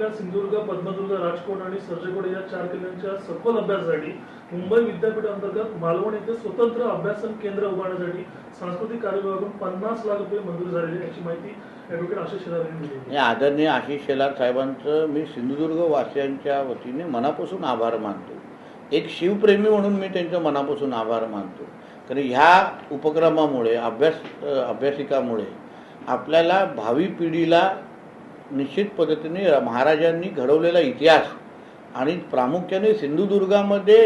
किल्ला, सिंधुदुर्ग, पद्मदुर्ग, राजकोट आणि सर्जेकोट या 4 किल्ल्यांच्या सखोल अभ्यासासाठी मुंबई विद्यापीठ अंतर्गत मालवण येथे स्वतंत्र अभ्यासन केंद्र उभारण्यासाठी सांस्कृतिक कार्य विभागाकडून 50 लाख रुपये मंजूर झालेली आहे, याची माहिती ॲडव्होकेट आशिष शेलार यांनी दिली. आदरणीय आशिष शेलार साहेबांचं मी सिंधुदुर्ग वासियांच्या वतीने मनापासून आभार मानतो. एक शिवप्रेमी म्हणून मी त्यांचं मनापासून आभार मानतो. कारण ह्या उपक्रमामुळे अभ्यासिकामुळे आपल्याला भावी पिढीला निश्चित पद्धतीने महाराजांनी घडवलेला इतिहास आणि प्रामुख्याने सिंधुदुर्गामध्ये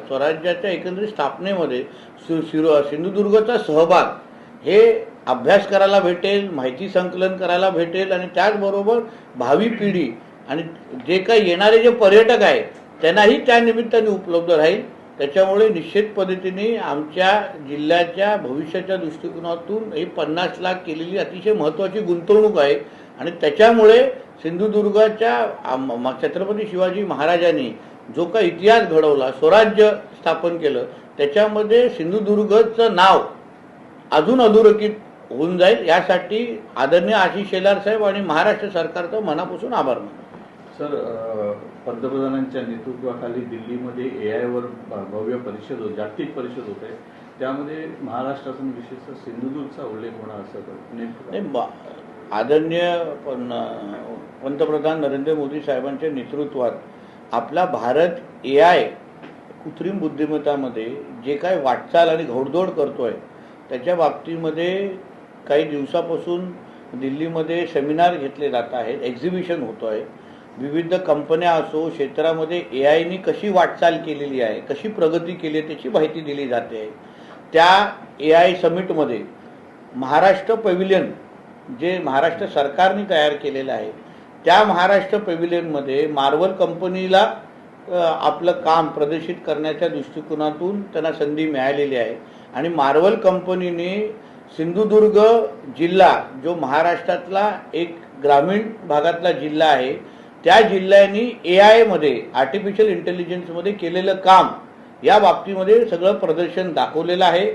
स्वराज्याच्या एकंदरीत स्थापनेमध्ये सिंधुदुर्गचा सहभाग हे अभ्यास करायला भेटेल, माहिती संकलन करायला भेटेल आणि त्याचबरोबर भावी पिढी आणि जे काही येणारे जे पर्यटक आहेत त्यांनाही त्या निमित्ताने उपलब्ध राहील. त्याच्यामुळे निश्चित पद्धतीने आमच्या जिल्ह्याच्या भविष्याच्या दृष्टिकोनातून ही 50 लाख केलेली अतिशय महत्त्वाची गुंतवणूक आहे आणि त्याच्यामुळे सिंधुदुर्गाच्या छत्रपती शिवाजी महाराजांनी जो काही इतिहास घडवला, स्वराज्य स्थापन केलं, त्याच्यामध्ये सिंधुदुर्गचं नाव अजून अधोरेखित होऊन जाईल. यासाठी आदरणीय आशिष शेलार साहेब आणि महाराष्ट्र सरकारचं मनापासून आभार मानतो. सर, पंतप्रधानांच्या नेतृत्वाखाली दिल्लीमध्ये AI वर भव्य परिषद जागतिक परिषद होते, त्यामध्ये महाराष्ट्रातून विशेषतः सिंधुदुर्गचा उल्लेख होणार असं आदरणीय पंतप्रधान नरेंद्र मोदी साहेबांच्या नेतृत्वात आपला भारत AI कृत्रिम बुद्धिमत्तामध्ये जे काय वाटचाल आणि घोडदौड करतोय त्याच्या बाबतीमध्ये काही दिवसापासून दिल्लीमध्ये सेमिनार घेतले जात आहेत, एक्झिबिशन होतो आहे. विविध कंपन्या असो, क्षेत्रामध्ये AIनी कशी वाटचाल केलेली आहे, कशी प्रगती केली आहे त्याची माहिती दिली जाते. त्या AI समिटमध्ये महाराष्ट्र पॅव्हिलियन जे महाराष्ट्र सरकारने तयार केलेलं आहे त्या महाराष्ट्र पॅव्हिलियनमध्ये मार्वल कंपनीला आपलं काम प्रदर्शित करण्याच्या दृष्टिकोनातून त्यांना संधी मिळालेली आहे आणि मार्वल कंपनीने सिंधुदुर्ग जिल्हा जो महाराष्ट्रातला एक ग्रामीण भागातला जिल्हा आहे त्या जिल्ह्यांनी AI मध्ये आर्टिफिशियल इंटेलिजन्समध्ये केलेलं काम या बाबतीमध्ये सगळं प्रदर्शन दाखवलेलं आहे.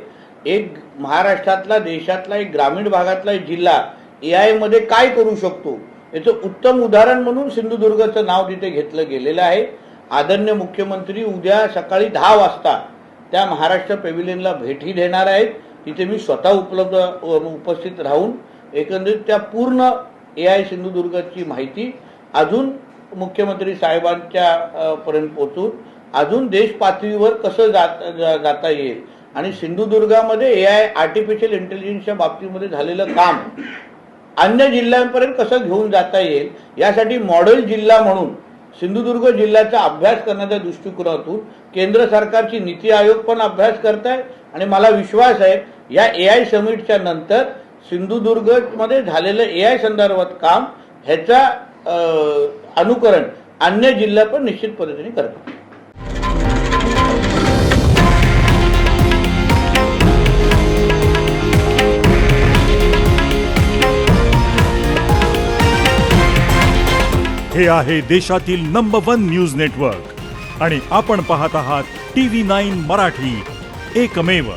एक महाराष्ट्रातला देशातला एक ग्रामीण भागातला एक जिल्हा AI मध्ये काय करू शकतो याचं उत्तम उदाहरण म्हणून सिंधुदुर्गचं नाव तिथे घेतलं गेलेलं आहे. आदरणीय मुख्यमंत्री उद्या सकाळी 10 वाजता त्या महाराष्ट्र पॅव्हिलियनला भेटी देणार आहेत. तिथे मी स्वतः उपस्थित राहून एकंदरीत त्या पूर्ण AI सिंधुदुर्गची माहिती अजून मुख्यमंत्री साहेबांच्या पर्यंत पोहोचून अजून देश पातळीवर कसं जाता येईल आणि सिंधुदुर्गामध्ये AI आर्टिफिशियल इंटेलिजन्सच्या बाबतीमध्ये झालेलं काम अन्य जिल्ह्यांपर्यंत कसं घेऊन जाता येईल यासाठी मॉडेल जिल्हा म्हणून सिंधुदुर्ग जिल्ह्याचा अभ्यास करण्याच्या दृष्टिकोनातून केंद्र सरकारची नीती आयोग पण अभ्यास करत आहे आणि मला विश्वास आहे या AI समिटच्या नंतर सिंधुदुर्गमध्ये झालेलं AI संदर्भात काम ह्याचा अनुकरण अन्य जिल्हा पण निश्चित पद्धतीने करतात. हे आहे देशातील नंबर 1 न्यूज नेटवर्क आणि आपण पाहत आहात TV9 मराठी, एकमेव.